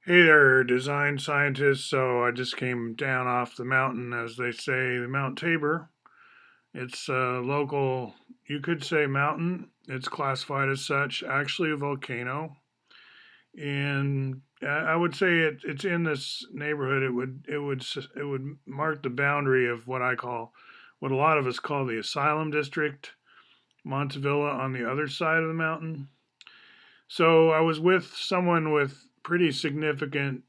Hey there, design scientist. So I just came down off the mountain, as they say, the Mount Tabor. It's a local, you could say mountain. It's classified as such, actually a volcano. And I would say it's in this neighborhood. It would mark the boundary of what I call, what a lot of us call the Asylum district, Montevilla on the other side of the mountain. So I was with someone with pretty significant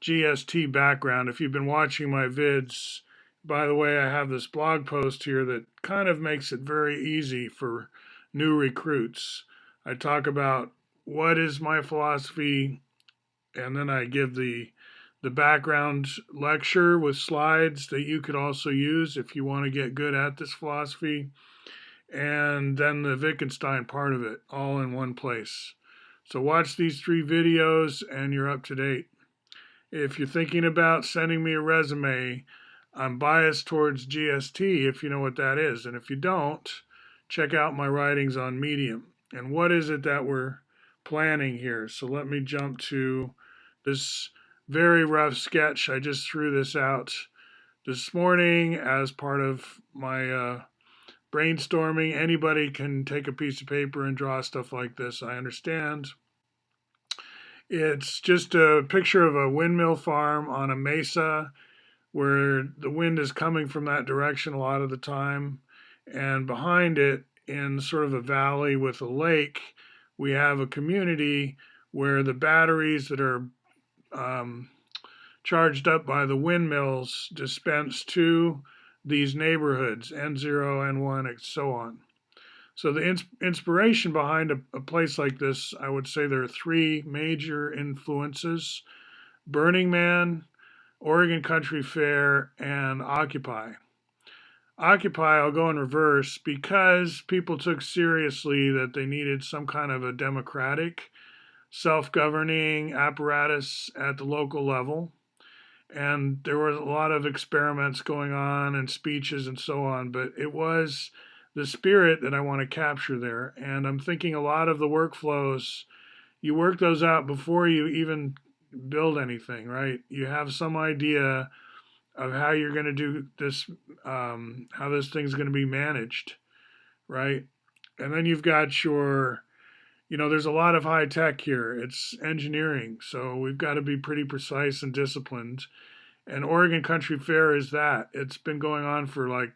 GST background. If you've been watching my vids, by the way, I have this blog post here that kind of makes it very easy for new recruits. I talk about what is my philosophy, and then I give the background lecture with slides that you could also use if you want to get good at this philosophy, and then the Wittgenstein part of it all in one place. So watch these three videos and you're up to date. If you're thinking about sending me a resume, I'm biased towards GST if you know what that is. And if you don't, check out my writings on Medium. And what is it that we're planning here? So let me jump to this very rough sketch. I just threw this out this morning as part of my brainstorming. Anybody can take a piece of paper and draw stuff like this, I understand. It's just a picture of a windmill farm on a mesa where the wind is coming from that direction a lot of the time. And behind it, in sort of a valley with a lake, we have a community where the batteries that are um, charged up by the windmills dispense to these neighborhoods, N0, N1, and so on. So the inspiration behind a place like this, I would say there are three major influences: Burning Man, Oregon Country Fair, and Occupy. Occupy, I'll go in reverse because people took seriously that they needed some kind of a democratic, self governing apparatus at the local level. And there were a lot of experiments going on and speeches and so on, but it was the spirit that I want to capture there. And I'm thinking a lot of the workflows, you work those out before you even build anything, right? You have some idea of how you're going to do this, how this thing's going to be managed, right? And then you've got your, there's a lot of high tech here. It's engineering, so we've got to be pretty precise and disciplined. And Oregon Country Fair is that. It's been going on for like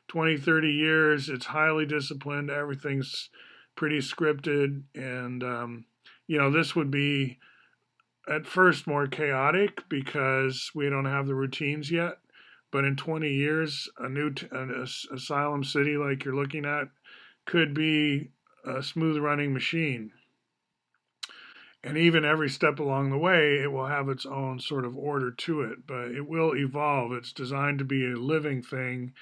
20, 30 years. It's highly disciplined. Everything's pretty scripted. And, this would be at first more chaotic because we don't have the routines yet. But in 20 years, an asylum city like you're looking at could be a smooth running machine. And even every step along the way, it will have its own sort of order to it, but it will evolve. It's designed to be a living thing.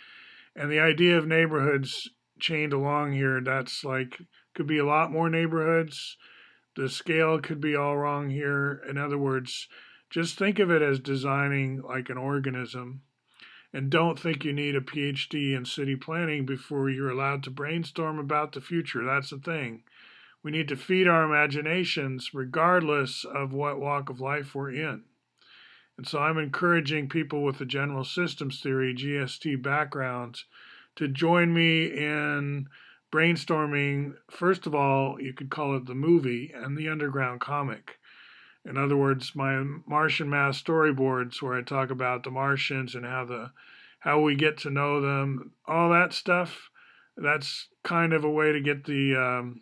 And the idea of neighborhoods chained along here, that's like, could be a lot more neighborhoods. The scale could be all wrong here. In other words, just think of it as designing like an organism. And don't think you need a PhD in city planning before you're allowed to brainstorm about the future. That's the thing. We need to feed our imaginations regardless of what walk of life we're in. And so I'm encouraging people with the general systems theory, GST backgrounds, to join me in brainstorming. First of all, you could call it the movie and the underground comic. In other words, my Martian math storyboards where I talk about the Martians and how we get to know them, all that stuff. That's kind of a way to get the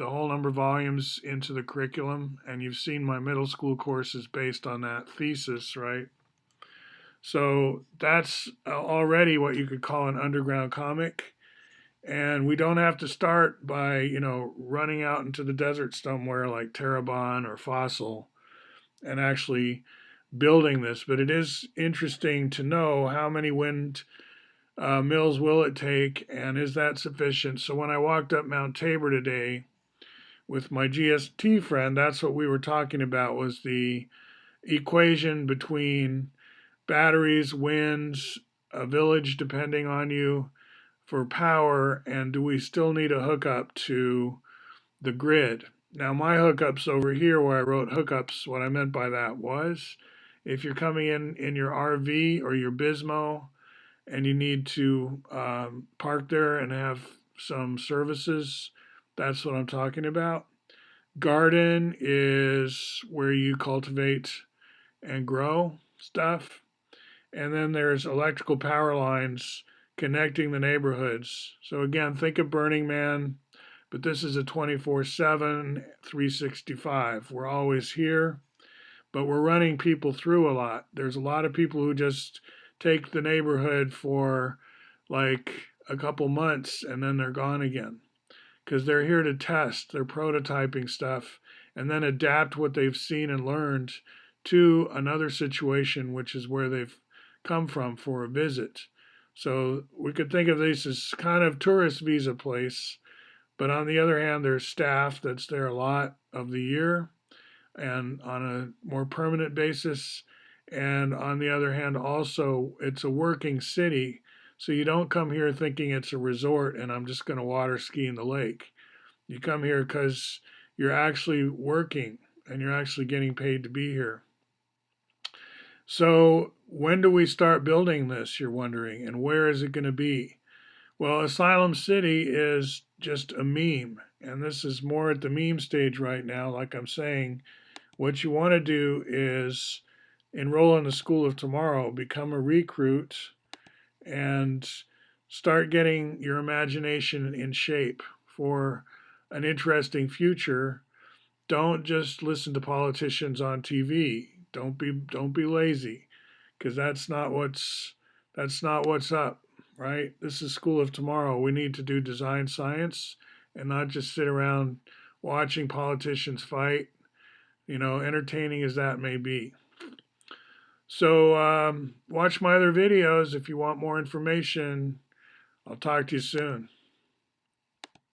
whole number of volumes into the curriculum, and you've seen my middle school courses based on that thesis, right? So that's already what you could call an underground comic. And we don't have to start by, running out into the desert somewhere like Terrebonne or Fossil and actually building this. But it is interesting to know how many wind mills will it take, and is that sufficient? So when I walked up Mount Tabor today, with my GST friend, that's what we were talking about, was the equation between batteries, winds, a village depending on you for power, and do we still need a hookup to the grid? Now, my hookups over here, where I wrote hookups, what I meant by that was if you're coming in your RV or your Bismo and you need to park there and have some services, that's what I'm talking about. Garden is where you cultivate and grow stuff. And then there's electrical power lines connecting the neighborhoods. So again, think of Burning Man, but this is a 24/7, 365. We're always here, but we're running people through a lot. There's a lot of people who just take the neighborhood for like a couple months and then they're gone again because they're here to test, they're prototyping stuff, and then adapt what they've seen and learned to another situation, which is where they've come from for a visit. So we could think of this as kind of tourist visa place, but on the other hand, there's staff that's there a lot of the year and on a more permanent basis. And on the other hand, also, it's a working city. So you don't come here thinking it's a resort and I'm just going to water ski in the lake. You come here because you're actually working and you're actually getting paid to be here. So, when do we start building this, you're wondering, and where is it going to be? Well, Asylum City is just a meme, and this is more at the meme stage right now. Like I'm saying, what you want to do is enroll in the School of Tomorrow, become a recruit, and start getting your imagination in shape for an interesting future. Don't just listen to politicians on TV. Don't be lazy, because that's not what's up, right? This is School of Tomorrow. We need to do design science and not just sit around watching politicians fight, entertaining as that may be. So watch my other videos if you want more information. I'll talk to you soon.